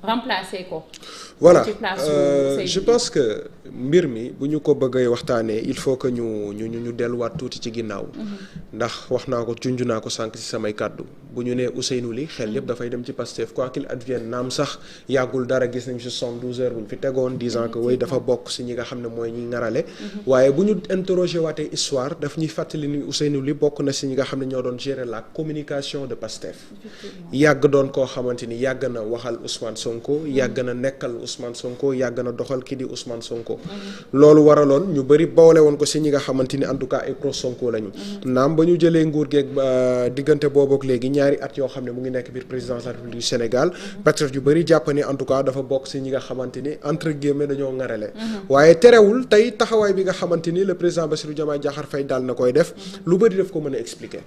remplacer ko. voilà je pense que mbir mi bu ñu ko bëggee waxtaanee il faut que ñu delluwaat tuuti ci ginnaaw. ndax wax naa ko junj naa ko sànq ci samay kàddu bu ñu nee Ousseynou Ly xel yëpp dafay dem ci Pastef quoi qu'il advienne naam sax yàggul dara gis nañ ci 72 heures bu ñu fi tegoon disant que way dafa bokk ci ñi nga xam ne mooy ñi ngarale. waaye bu ñu interroger waatee histoire daf ñuy fàttali ni Ousseynou Ly bokk na ci ñi nga xam ne ñoo doon gérer la communication de Pastef. yàgg doon koo xamante ni yàgg na waxal Ousmane Sonko yàgg na nekkal Ousmane Sonko yàgg na doxal kii di Ousmane Sonko. loolu waraloon ñu bëri boole woon ko ci ñi nga xamante ni en tout cas ay pro Sonko lañu. naam ba ñu jëlee nguur geeg diggante boobu ak léegi ñaari at yoo xam ne mu ngi nekk biir présidence de la République du Sénégal. patriote yu bëri jàpp ni en tout cas dafa bokk ci ñi nga xamante ni entre guillemets dañoo ngarale. waaye terewul tey taxawaay bi nga xamante ni le président Bassirou Diomaye Diakhar Faye daal na koy def. lu bëri daf ko mën a expliquer.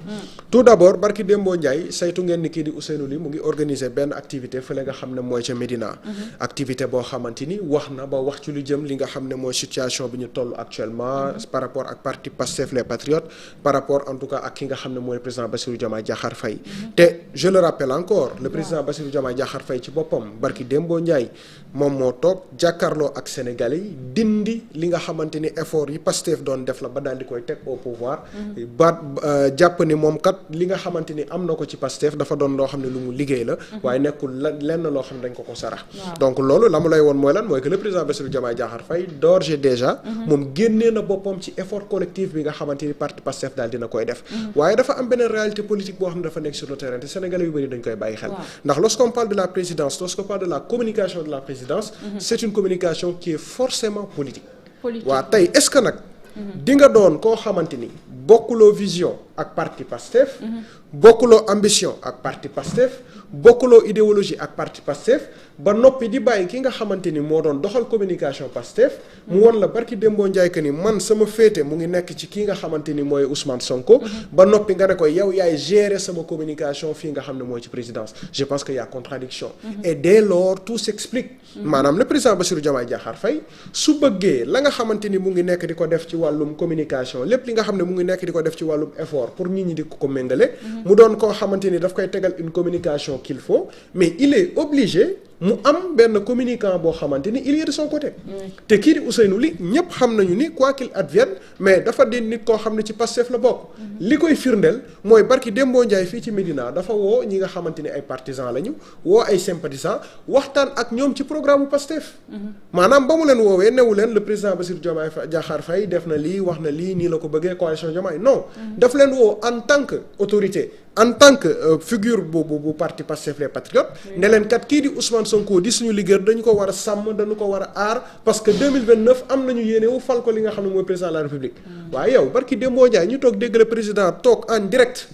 tout d'abord barki Dembo Ndiaye saytu ngeen ni kii di Ousseynou Ly mu ngi organiser benn activité fële nga xam ne mooy ca Médina. activité boo xamante ni wax na ba wax ci lu jëm li nga xam ne mooy situation bi ñu toll actuellement par rapport ak parti Pastef les Patriotes par rapport en tout cas ak ki nga xam ne mooy le président Bassirou Diomaye Diakhar Faye te je le rappelle encore le président Bassirou Diomaye Diakhar Faye ci boppam barki Dembo Ndiaye moom moo toog jàkkaarloo ak Sénégalais yi dindi li nga xamante ni effort yi Pastef doon def la ba daal di koy teg au pouvoir ba jàpp ni moom kat li nga xamante ni am na ko ci Pastef dafa doon loo xam ne lu mu liggéey la waaye nekkul lenn loo xam ne dañ ko sarax donc loolu la mu lay woon mooy lan mooy que le président Bassirou Diomaye Diakhar Faye d'ores et déjà moom génnee na boppam ci effort collectif bi nga xamante ni parti Pastef daal dina koy def waaye dafa am beneen réalité politique boo xam ne dafa nekk sur le terrain te Sénégalais yu bëri dañ koy bàyyi xel ndax lorsqu'on parle de la présidence lorsqu'on parle de la communication de la présidence c'est une communication qui est forcément politique waaw tey est-ce que nag di nga doon koo xamante ni bokkuloo vision ak parti Pastef bokkuloo ambition ak parti Pastef bokkuloo idéologie ak parti Pastef ba noppi di bàyyi ki nga xamante ni moo doon doxal communication Pastef mu won la barki Dembo Ndiaye que ni man sama féete mu ngi nekk ci ki nga xamante ni mooy Ousmane Sonko ba noppi nga ne ko yow yaay gérer sama communication fii nga xam ne mooy ci présidence je pense que y a contradiction et dès lors tout s'explique maanaam le président Bassirou Diomaye Diakhar Faye su bëggee la nga xamante ni mu ngi nekk di ko def ci wàllum communication lépp li nga xam ne mu ngi nekk di ko def ci wàllum effort pour nit ñi di ko méngale mu doon koo xamante ni daf koy tegal une communication qu'il faut mais il est obligé mu am benn communicant boo xamante ni il est de son côté te kii di Ousseynou Ly ñëpp xam nañu ni quoi qu'il advienne mais dafa di nit koo xam ne ci Pastef la bokk li koy firndeel mooy barki Dembo Ndiaye fii ci Médina dafa woo ñi nga xamante ni ay partisans lañu woo ay sympathisants waxtaan ak ñoom ci programme Pastef maanaam ba mu leen woowee newu leen le président Bassirou Diomaye Diakhar Faye def na lii wax na lii nii la ko bëggee coalition Diomaye non daf leen woo en tant que autorité en tant que figure bu parti Pastef les Patriotes ne leen kat kii di Ousmane Sonko di suñu liggéey dañu ko war a sàmm dañu ko war a aar parce que 2029 am nañu yéene wu fal ko li nga xam ne mooy président de la République waaye yow barki Dembo Ndiaye ñu toog dégg le président toog en direct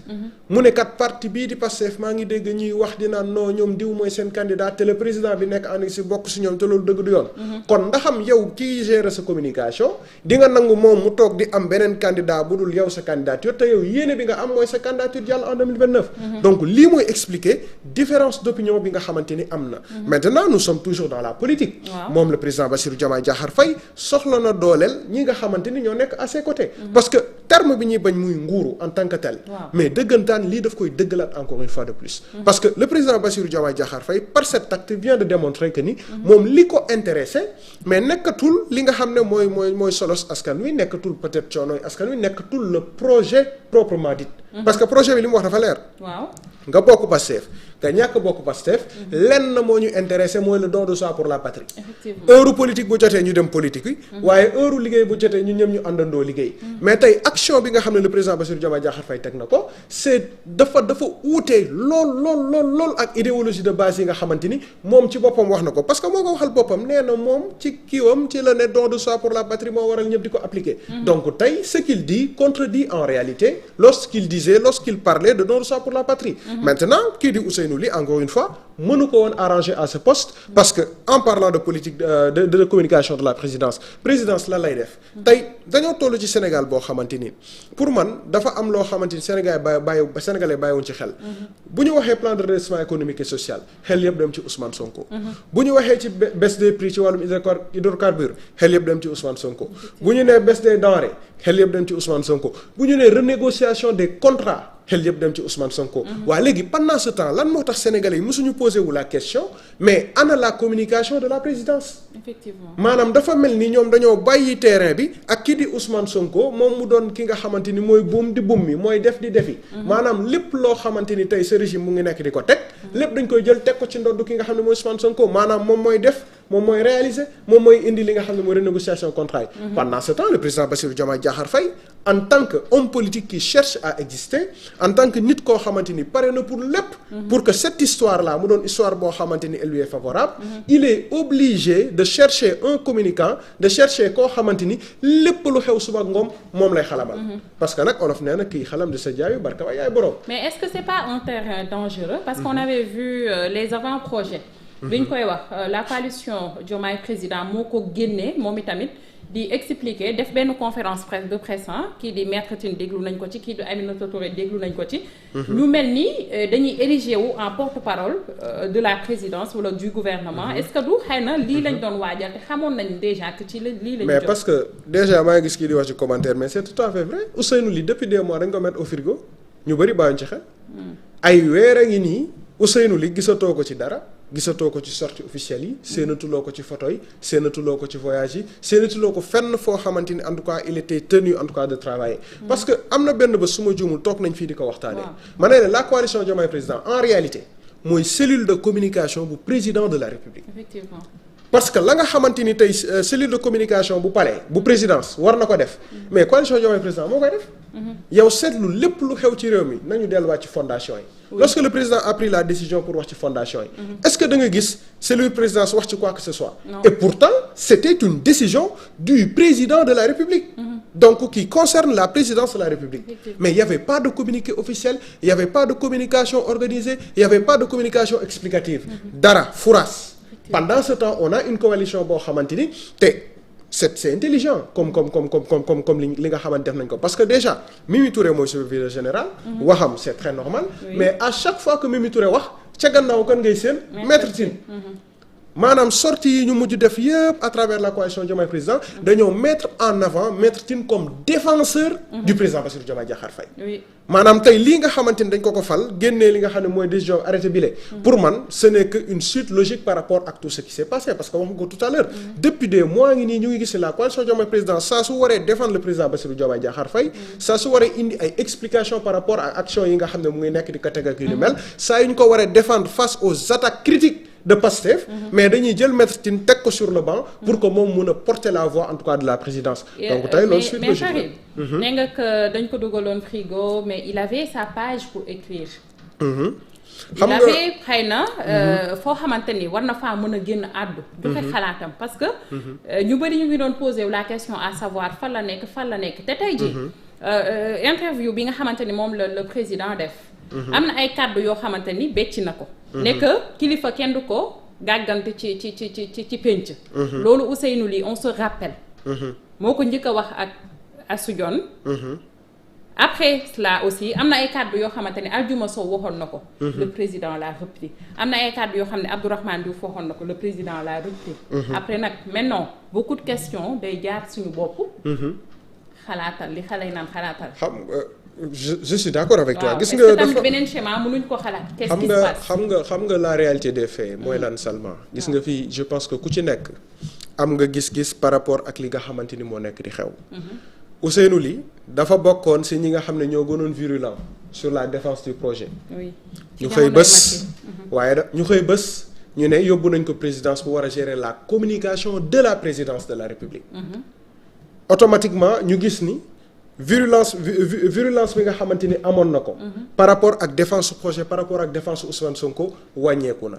mu ne kat parti bii di Pastef maa ngi dégg ñuy wax di naan non ñoom diw mooy seen candidat te le président bi nekk en si bokk si ñoom te loolu dëgg du yoon kon ndaxam yow kii gérer sa communication di nga nangu moom mu toog di am beneen candidat bu dul yow sa candidature te yow yéene bi nga am mooy sa candidature jàll en 2029 donc lii mooy expliquer différence d'opinion bi nga xamante ni am na maintenant nous sommes toujours dans la politique moom le président Bassirou Diomaye Diakhar Faye soxla na dooleel ñi nga xamante ni ñoo nekk à ses côtés parce que terme bi ñuy bañ muy nguuru en tant que tel mais dëggantaan lii daf koy dëggalaat encore une fois de plus parce que le président Bassirou Diomaye Diakhar Faye par cet acte vient de démontrer que ni moom li ko intéressé mais nekkatul li nga xam ne mooy solos askan wi nekkatul peut-être coonooy askan wi nekkatul le projet proprement dit parce que projet bi li mu wax dafa leer nga bokk Pastef nga ñàkk bokk Pastef lenn moo ñu intéressé mooy le don de soi pour la patrie heure politique bu jotee ñu dem politique yi waaye heure liggéey bu jotee ñu ñëm ñu àndandoo liggéey mais tey action bi nga xam ne le président Bassirou Diomaye Diakhar Faye teg na ko c'est dafa uutee lool ak idéologie de base yi nga xamante ni moom ci boppam wax na ko parce que moo ko waxal boppam nee na moom ci kiiwam ci la ne don de soi pour la patrie moo waral ñëpp di ko appliquer donc tey ce qu'il dit contredit en réalité lorsqu'il parlait de don de soi pour la patrie maintenant kii di Ousseynou Ly encore une fois mënu ko woon arranger à ce poste parce que en parlant de politique de communication de la présidence la lay def tey dañoo toll ci Sénégal boo xamante ni pour man dafa am loo xamante ni Sénégalais bàyyiwuñ ci xel bu ñu waxee plan de redressement économique et social xel yëpp dem ci Ousmane Sonko bu ñu waxee ci baisse des prix ci wàllum hydrocarbures xel yëpp dem ci Ousmane Sonko bu ñu nee baisse des denrées xel yëpp dem ci Ousmane Sonko bu ñu nee renégociation des contrats xel yëpp dem ci Ousmane Sonko. waa léegi pendant ce temps lan moo tax sénégalais yi mësuñu posé wu la question mais ana la communication de la présidence. effectivement maanaam dafa mel ni ñoom dañoo bàyyi terrain bi ak kii di Ousmane Sonko moom mu doon ki nga xamante ni mooy buum di buum mi mooy def di defi. maanaam lépp loo xamante ni tey ce régime mu ngi nekk di ko teg. lépp dañ koy jël teg ko ci ndodd ki nga xam ne mooy Ousmane Sonko maanaam moom mooy def moom mooy réaliser moom mooy indi li nga xam ne mooy renégociation contrat yi. pendant ce temps le président Bassirou Diomaye Diakhar Faye en tant que homme politique qui cherche à exister en tant que nit koo xamante ni pare na pour lépp. pour que cette histoire là mu doon histoire boo xamante ni elle lui est favorable. il est obligé de chercher un communicant de chercher koo xamante ni lépp lu xew suba ak ngoom moom lay xalamal. parce que nag olof nee na kii xalam di sa jaayu barka wa yaay borom. mais est-ce que c'est pas un terrain dangereux parce qu'on avait vu les avant-projets. bi ñu koy wax la coalition Diomaye président moo ko génnee moom itamit di expliquer def benn conférence de presse kii di Maître Tine déglu nañ ko ci kii di Aminata Touré déglu nañ ko ci. ñu mel ni dañuy érigé wu en porte-parole de la présidence wala du gouvernement. est-ce que du xëy na lii lañ doon waajal te xamoon nañ déjà que ci lii lañ. mais parce que déjà maa ngi gis kii di wax ci commentaire mais c'est tout à fait vrai Ousseynou Ly depuis 2 mois dañ ko mettre au frigo ñu bëri bàyyiñ ci xel. ay weer a ngi nii Ousseynou Ly gisatoo ko ci dara. gisatoo ko ci sortie officielle yi séenatuloo ko ci photo yi séenatuloo ko ci voyage yi séenatuloo ko fenn foo xamante ni en tout cas il était tenu en tout cas de travailler parce que am na benn bés su ma juumul toog nañ fii di ko waxtaanee ma ne la coalition Diomaye président en réalité mooy cellule de communication bu président de la République. Effectivement. parce que la nga xamante ni tey cellule de communication bu palais bu présidence war na ko def mais coalition Diomaye président moo koy def yow seetlu lépp lu xew ci réew mi nañu delluwaat ci fondation yi. lorsque le président a pris la décision pour wax ci fondation yi. est-ce que da nga gis cellule présidence wax ci quoi que ce soit. Non. Et pourtant c'était une décision du président de la République. donc qui concerne la présidence de la République. mais il y avait pas de communiqué officiel il y avait pas de communication organisée il y avait pas de communication explicative. dara furaas. pendant ce temps on a une coalition boo xamante ni te c'est intelligent comme li nga xamante def nañ ko parce que déjà Mimi Touré mooy superviseur général. waxam c'est très normal. Oui. mais à chaque fois que Mimi Touré wax ca gannaaw kan ngay seen. Maître Tine. maanaam sortie yi ñu mujj def yëpp à travers la coalition Diomaye président dañoo mettre en avant Maître Tine comme défenseur. du président Bassirou Diomaye Diakhar Faye. Oui. maanaam tey lii nga xamante ni dañ ko fal génnee li nga xam ne mooy décision arrêté bi pour man ce n'est que une suite logique par rapport ak tout ce qui s'est passé parce que wax nga ko tout à l'heure depuis des mois ngi nii ñu ngi gis la coalition Diomaye président saa su waree défendre le président Bassirou Diomaye Diakhar Faye saa su waree indi ay explications par rapport ak action yi nga xam ne mu ngi nekk di ko teg ak yu ni mel saa yu ñu ko waree défendre face aux attaques critiques de Pastef mais dañuy jël Maître Tine teg ko sur le banc pour que moom mun a porter la voix en tout cas de la présidence. donc tey loolu suite logique mais nee nga que dañ ko dugaloon frigo mais il avait sa page pour écrire. xam nga il avait xëy na foo xamante ni war na faa mën a génn àddu. joxe xalaatam parce que. ñu bëri ñu ngi doon poser la question à savoir fan la nekk te tey jii. interview bi nga xamante ni moom la le président def. am na ay kàddu yoo xamante ni becc na ko. ne que kilifa kenn du ko gàggante ci pénc. loolu Ousseynou Ly on se rappelle. moo ko njëkk a wax ak Astou Dione. après cela aussi am na ay kàddu yoo xamante ne Aldiouma Sow waxoon na ko. le président l'a repris am na ay kàddu yoo xam ne Abdourahmane Diouf waxoon na ko le président l'a repris. après nag maintenant beaucoup de questions day jaar suñu bopp. xalaatal li xale yi naan xalaatal. je suis d'accord avec toi. gis nga dafa beneen schéma mënuñ ko xalaat. qu'est-ce qui se passe xam nga la réalité des faits mooy lan seulement. gis nga fii je pense que ku ci nekk am nga gis-gis par rapport ak li nga xamante ni moo nekk di xew. Ousseynou Ly dafa bokkoon ci ñi nga xam ne ñoo gënoon virulent sur la défense du projet. oui ñu xëy bés. waaye ñu xëy bés ñu ne yóbbu nañ ko présidence bu war a gérer la communication de la présidence de la République. automatiquement ñu gis ni. virulence bi nga xamante ni amoon na ko. par rapport ak défense projet par rapport ak défense Ousmane Sonko wàññeeku na.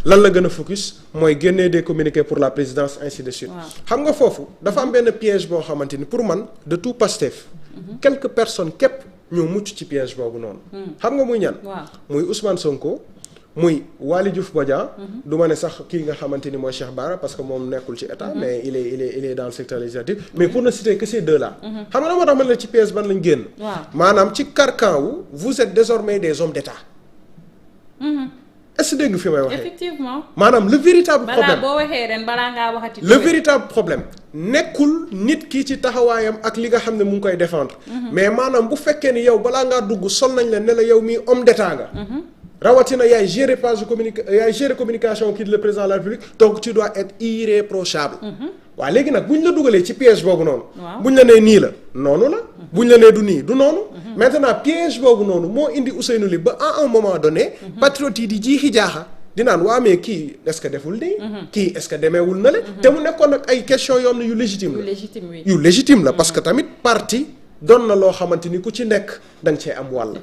lan la gën a focus mooy génnee des communiqués pour la présidence ainsi de suite. xam nga foofu dafa am benn piège boo xamante ni pour man de tout Pastef. quelques personnes képp ñoo mucc ci piège boobu noonu. xam nga muy ñan. muy Ousmane Sonko. muy Waly Diouf Bodian. du ma ne sax kii nga xamante ni mooy Cheikh Bara parce que moom nekkul ci état. mais il est dans le secteur législatif. mais pour ne citer que ces deux là. xam nga moo tax man la ci PS ban lañ génn. maanaam ci carcan wu vous êtes désormais des hommes d'état. est-ce que dégg fi may waxee. effectivement maanaam le véritable problème balaa boo waxee ren balaa ngaa waxati. le véritable problème nekkul nit ki ci taxawaayam ak li nga xam ne mu ngi koy défendre. mais maanaam bu fekkee ni yow balaa ngaa dugg sol nañ la ne la yow mii homme d'état nga. rawatina yaay gérer page de communication kii di le président de la République donc tu dois être irréprochable. waaw léegi nag bu ñu la dugalee ci piège boobu noonu. bu ñu la nee nii la noonu la. bu ñu la nee du nii du noonu. maintenant piège boobu noonu moo indi Ousseynou Ly ba à un moment donné. patriote yi di jiixi jaaxa. di naan waa mais kii est-ce que deful nii. kii est-ce que demeewul na le. te mu nekkoon nag ay questions yoo xam ne yu légitime la. yu légitime la parce que tamit parti doon na loo xamante ni ku ci nekk da nga cee am wàll.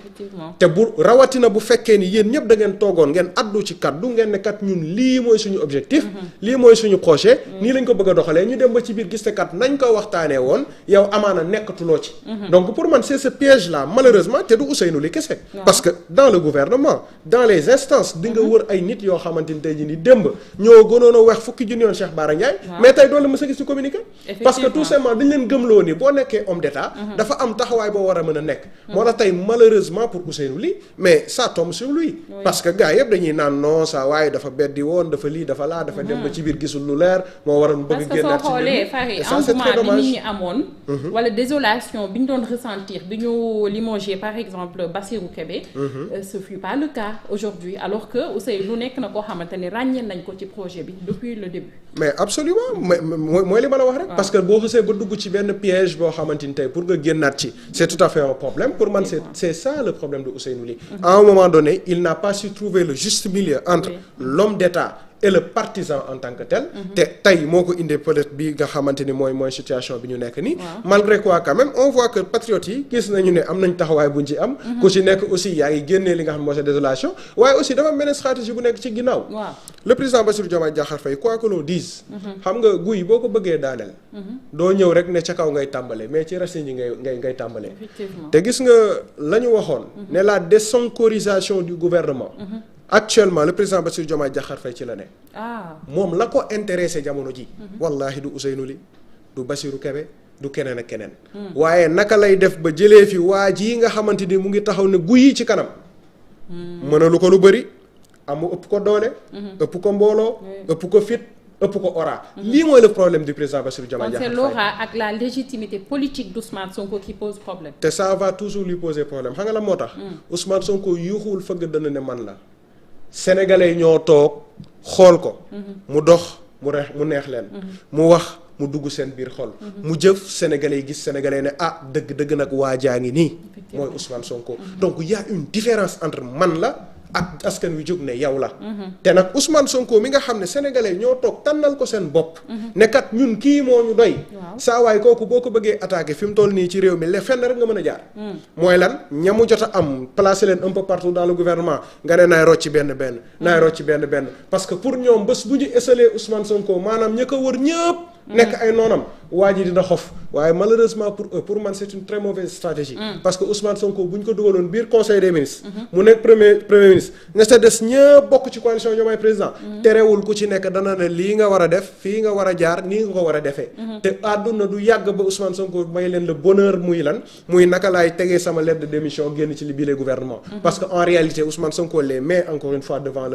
te bu rawatina bu fekkee ni yéen ñëpp da ngeen toogoon ngeen addu ci kaddu ngeen ne kat ñun lii mooy suñu objectif. lii mooy suñu projet. nii lañ ko bëgg a doxalee ñu dem ba ci biir gis te kat nañ ko waxtaanee woon yow amaana nekkatuloo ci. donc pour man c'est ce piège là malheureusement te du Ousseynou Ly kese. parce que dans le gouvernement dans les instances di nga wër ay nit yoo xamante ni tey jii ni démb ñoo gënoon a wax fukki junni yoon Cheikh Bara Ndiaye. mais tey doon la mës a gis ci communiqué. parce que tout simplement dañ leen gëmloo ni boo nekkee homme d'état dafa am taxawaay boo war a mën a nekk. moo tax tey malheureusement pour Ousseynou Ly mais ça tombe sur lui. parce que gars yëpp dañuy naan non saa waaye dafa beddi woon dafa lii dafa laa dafa dem ba ci biir gisul lu leer moo waroon bëgg génnaat ci biir et ça c'est très dommage. bi nit ñi amoon. wala désolation bi ñu doon ressentir bi ñu limogé par exemple Bassirou Kébé. ce fut pas le cas aujourd'hui alors que Ousseynou nekk na koo xamante ne ràññee nañ ko ci projet bi depuis le début. mais absolument mooy li ma la wax rek. parce que boo xasee ba dugg ci benn piège boo xamante ni tey pour nga génnaat ci c'est tout à fait un problème pour man c'est ça le problème de Ousseynou Ly. À un moment donné il n'a pas su trouver le juste milieu entre l'homme d'État et le partisan en tant que tel. te tey moo ko indee peut-être bi nga xamante ni mooy situation bi ñu nekk nii. malgré quoi quand même on voit que patriotes yi gis nañu ne am nañ taxawaay buñ ci am. ku ci nekk aussi yaa ngi génnee li nga xam ne mooy sa désolation waaye aussi dafa am beneen stratégie bu nekk ci ginnaaw. le président Bassirou Diomaye Diakhar Faye quoi que l'on dise. xam nga guy boo ko bëggee daaneel. doo ñëw rek ne ca kaw ngay tàmbalee mais ci racines yi ngay tàmbalee. te gis nga la ñu waxoon. ne la désonkorisation du gouvernement. actuellement le président Bassirou Diomaye Diakhar Faye ci la ne. moom la ko intéressé jamono ji. wallahi du Ousseynou Ly du Bassirou Kébé du keneen ak keneen. waaye naka lay def ba jëlee fi waa ji nga xamante ni mu ngi taxaw ne guy yi ci kanam. mënalu ko lu bëri amu ëpp ko doole. ëpp ko mbooloo. ëpp ko fit ëpp ko ora. lii mooy le problème du président Bassirou Diomaye Diakhar Faye. c'est l'aura ak la légitimité politique d'Ousmane Sonko qui pose problème. te ça va toujours lui poser problème xam nga la moo tax. Ousmane Sonko yuuxuwul fëgg dënn ne man la. Sénégalais ñoo toog xool ko. mu dox mu neex leen. mu wax mu dugg seen biir xol. mu jëf Sénégalais yi gis Sénégalais ne dëgg nag waa jaa ngi nii. mooy Ousmane Sonko. donc il y a une différence entre man la ak askan wi jóg ne yow la. te nag Ousmane Sonko mi nga xam ne sénégalais ñoo toog tànnal ko seen bopp. ne kat ñun kii moo ñu doy. saa waay kooku boo ko bëggee attaquer fi mu toll nii ci réew mi fenn rek nga mën a jaar. mooy lan ñamu jot a am placer leen un peu partout dans le gouvernement nga ne naay rocc benn parce que pour ñoom bés bu ñu essayer Ousmane Sonko maanaam ña ko wër ñëpp. nekk ay noonam waa ji dina xof waaye malheureusement pour eux pour man c'est une très mauvaise stratégie. parce que Ousmane Sonko bu ñu ko dugaloon biir conseil des ministres. mu nekk premier ministre nga sa des ñëpp bokk ci coalition Diomaye président. terewul ku ci nekk dana ne lii nga war a def fii nga war a jaar nii nga ko war a defee. te àdduna du yàgg ba Ousmane Sonko may leen le bonheur muy lan muy naka laay tegee sama lettre de démission génn ci li bii les gouvernement. parce que en réalité Ousmane Sonko les met encore une fois devant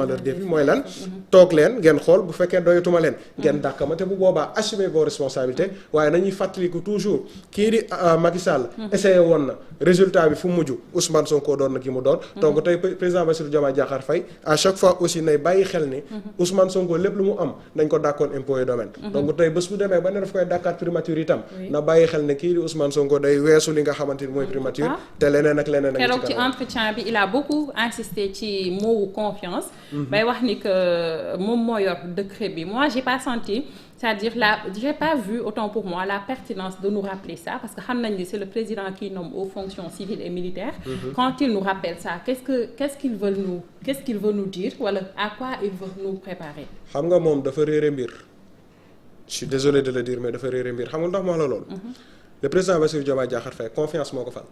leur défi mooy lan. toog leen ngeen xool bu fekkee doyatuma leen ngeen dàq ma te bu boobaa assumer vos responsabilités waaye nañuy fàttaliku toujours kii di Macky Sall essayé woon na résultat bi fu mujj Ousmane Sonko doon na ki mu doon donc tey président Bassirou Diomaye Diakhar Faye à chaque fois aussi nay bàyyi xel ni Ousmane Sonko lépp lu mu am dañ ko dàkkoon impôt et domaine donc tey bés bu demee ba ne daf koy dàkkaat primature itam na bàyyi xel ne kii di Ousmane Sonko day weesu li nga xamante ni mooy primature te leneen ak leneen ak keroog ci entretien bi il a beaucoup insisté ci mot confiance bay wax ni que moom moo yor décret bi moi j'ai pas senti c'est-à-dire j'ai pas vu autant pour moi la pertinence de nous rappeler ça parce que xam nañ ni c'est le président qui nomme aux fonctions civiles et militaires. Quand il nous rappelle ça qu'est-ce qu'il veut nous dire wala à quoi il veut nous préparer. xam nga moom dafa réere mbir je suis désolé de le dire mais dafa réere mbir xam nga ndax ma wax la loolu. le président Bassirou Diomaye Diakhar Faye confiance moo ko fal.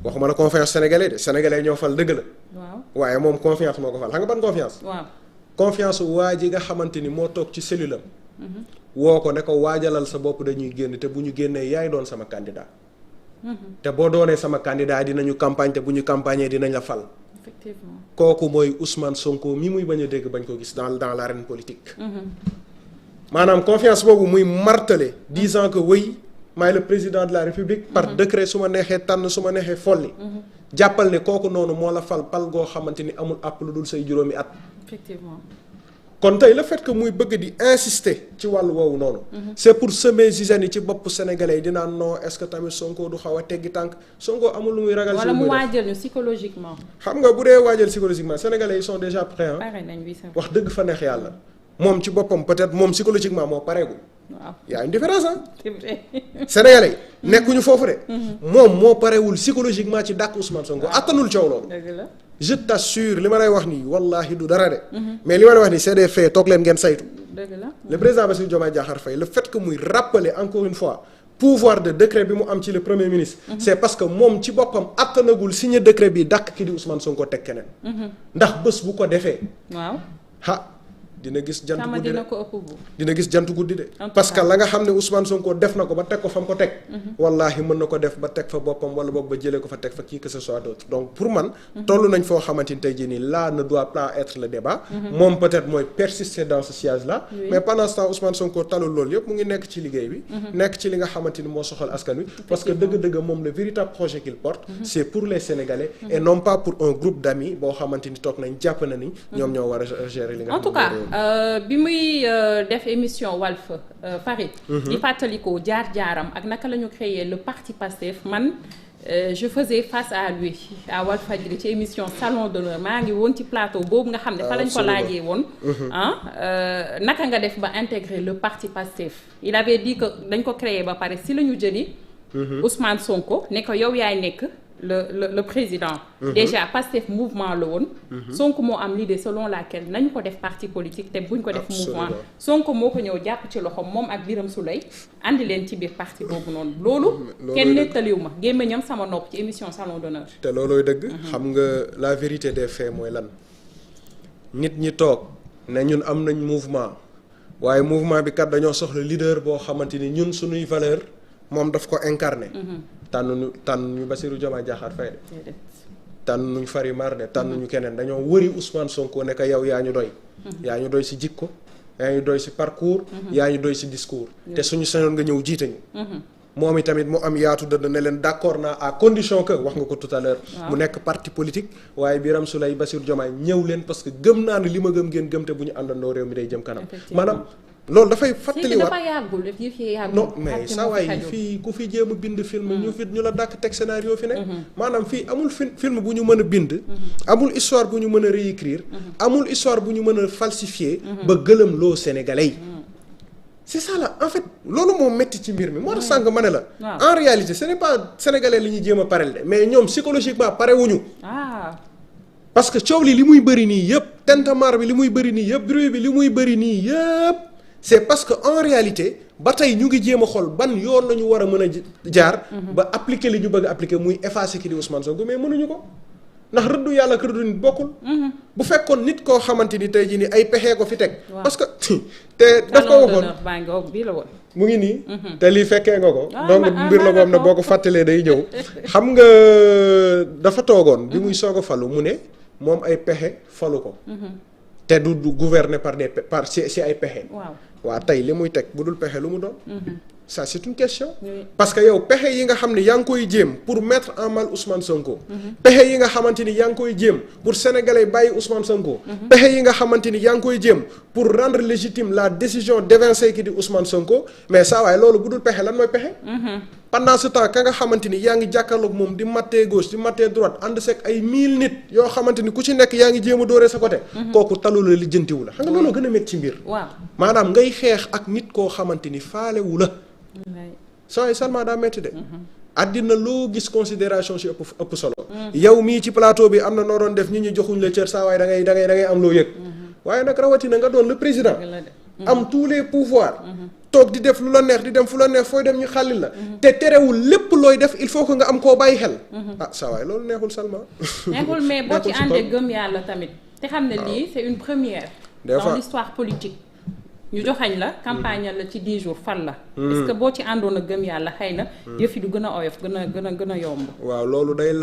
waxuma la confiance sénégalais de sénégalais ñoo fal dëgg la. waaw waaye moom confiance moo ko fal xam nga ban confiance. waaw. confiance waa ji nga xamante ni moo toog ci cellule am woo ko ne ko waajalal sa bopp dañuy génn te bu ñu génnee yaay doon sama candidat te boo doonee sama candidat dinañu campagne te bu ñu campagner dinañ la fal effectivement kooku mooy Ousmane Sonko mi muy bañ a dégg bañ ko gis dans l'arène politique. maanaam confiance boobu muy martelé disant que oui maay le président de la République. par décret su ma neexee tànn su ma neexee folli. jàppal ne kooku noonu moo la fal pal goo xamante ni amul àpp lu dul say juróomi at. effectivement. kon tey le fait que muy bëgg di insister ci wàllu woowu noonu. c'est pour semer zizanie ci bopp sénégalais yi di naan non est-ce que tamit Sonko du xaw a teggi tànk Sonko amul lu muy ragal. wala mu waajal ñu psychologiquement. xam nga bu dee waajal psychologiquement sénégalais yi sont déjà prêts ah. pare nañ wi wax dëgg fa neex yàlla moom ci boppam peut-être moom psychologiquement moo pareegul. waaw y a une différence ah. c'est vrai. sénégalais yi nekkuñu foofu de. moom moo parewul psychologiquement ci dàq Ousmane Sonko attanul coow loolu. dëgg la. je t'assure li ma lay wax nii wallahi du dara de. mais li ma lay wax nii c'est des faits toog leen ngeen saytu. dëgg la. le président Bassirou Diomaye Diakhar Faye le fait que muy rappeler encore une fois pouvoir de décret bi mu am ci le premier ministre. c'est parce que moom ci boppam attanagul signer décret bi dàq ki di Ousmane Sonko teg keneen. ndax bés bu ko defee. waaw. dina gis jant guddi de dina ko ëpp bu. dina gis jant guddi de. parce que la nga xam ne Ousmane Sonko def na ko ba teg ko fa mu ko teg. wallaahi mën na ko def ba teg fa boppam wala boog ba jëlee ko fa teg fa qui que ce soit d'autre donc pour man. toll nañ foo xamante ni tey jii nii là ne doit pas être le débat. moom peut-être mooy persister dans ce siège là. Oui. mais pendant ce temps Ousmane Sonko talul loolu yëpp mu ngi nekk ci liggéey bi. nekk ci li nga xamante ni moo soxal askan wi. parce que dëgg-dëgg moom le véritable projet qu'il porte. c'est pour les Sénégalais. et non pas pour un groupe d'amis boo xamante ni toog nañ jàpp na ni. ñoom ñoo war a gérer li nga. en tout cas bi muy def émission Walf Farid. di fàttalikoo jaar-jaaram ak naka la ñu créer le parti Pastef man je faisais face à lui à Walfadjri ci émission Salon d'honneur maa ngi woon ci plateau boobu nga xam ne fa lañ ko laajee woon. naka nga def ba intégrer le parti Pastef il avait dit que dañ ko créer ba pare si la ñu jëli. Ousmane Sonko ne ko yow yaay nekk. le président. déjà Pastef mouvement la woon. Sonko moo am l'idée selon laquelle nañu ko def parti politique te buñ ko def mouvement. Sonko moo ko ñëw jàpp ci loxoom moom ak Birame Souleye andi leen ci biir parti boobu noonu. loolu kenn nettaliw ma gémmiñam sama nopp ci émission Salon d'honneur. te loolooy dëgg. xam nga la vérité des faits mooy lan. nit ñi toog ne ñun am nañ mouvement waaye mouvement bi kat dañoo soxla leader boo xamante ni ñun suñuy valeur moom daf ko incarné. tànnuñu Bassirou Diomaye Diakhar Faye de tànnuñu Fari Mar de tànnuñu keneen dañoo wëri Ousmane Sonko ne ko yow yaa ñu doy. yaa ñu doy ci jikko yaa ñu doy ci parcours. yaa ñu doy ci discours. te suñu sañoon nga ñëw jiite ñu. moom itamit mu am yaatu dëdd ne leen d'accord naa à condition que wax nga ko tout à l'heure mu nekk parti politique waaye Birame Souleye Bassirou Diomaye ñëw leen parce que gëm naa ne li ma gëm ngeen gëm te bu ñu àndandoo réew mi day jëm kanam. maanaam. loolu dafay fàttaliwaat dafa yàggul non mais saa waay fii ku fi jéem a bind film ñu la dàkk teg scénario fi ne maanaam fii amul film bu ñu mën a bind amul histoire bu ñu mën a réécrire amul histoire bu ñu mën a falsifier ba gëlëm loo sénégalais yi c'est ça là en fait loolu moo metti ci mbir mi moo tax sànq ma ne la en réalité ce n'est pas sénégalais li ñuy jéem a parel de mais ñoom psychologiquement parewuñu parce que coow li muy bëri nii yëpp tentamar bi li muy bëri nii yëpp bruit bi li muy bëri nii yëpp c'est parce que en réalité ba tey ñu ngi jéem a xool ban yoon la ñu war a mën a jaar. ba appliquer li ñu bëgg a appliquer muy effacer ki di Ousmane Sonko mais mënuñu ko ndax rëddu yàlla ak rëddu nit bokkul. bu fekkoon nit koo xamante ni tey jii nii ay pexe ko fi teg. parce que te daf ko waxoon mu ngi nii. te lii fekkee nga ko. donc mbir la boobu ne boo ko fàttalee day ñëw. xam nga dafa toogoon. bi muy soog a falu mu ne moom ay pexe falu ko. te du gouverner par si ay pexe. waaw tey li muy teg bu dul pexe lu mu doon. ça c'est une question. parce que yow pexe yi nga xam ne yaa ngi koy jéem pour mettre en mal Ousmane Sonko. pexe yi nga xamante ni yaa ngi koy jéem pour sénégalais bàyyi Ousmane Sonko. pexe yi nga xamante ni yaa ngi koy jéem pour rendre légitime la décision d'évincer ki di Ousmane Sonko mais saa waay loolu bu dul pexe lan mooy pexe. pendant ce temps ka nga xamante ni yaa ngi jàkkaarloog moom di mattee gauche di mattee droite ànd seeg ay 1000 nit yoo xamante ni ku ci nekk yaa ngi jéem a dóoree sa côté. kooku talu la lijjantiwu la xam nga looloo gën a métti ci mbir. waaw maanaam ngay xeex ak nit koo xamante ni faalewu la. soo yi seulement daa métti de. àddina loo gis considération ci ëpp solo. yow mii ci plateau bi am na noo doon def nit ñi joxuñ la cër saa waaye da ngay am loo yëg. waaye nag rawatina nga doon le président. am tous les pouvoirs. toog di def lu la neex di dem fu la neex fooy dem ñu xàllil la. te terewul lépp looy def il faut que nga am koo bàyyi xel. saa waay loolu neexul seulement. neexul mais boo ci àndee gëm yàlla tamit. te xam ne lii c'est une première. dans l'histoire politique. ñu joxañ la campagne la ci 10 jours fan la. est-ce que boo ci àndoon a gëm yàlla xëy na. yëf yi du gën a oyof gën a yomb. waaw loolu day laaj.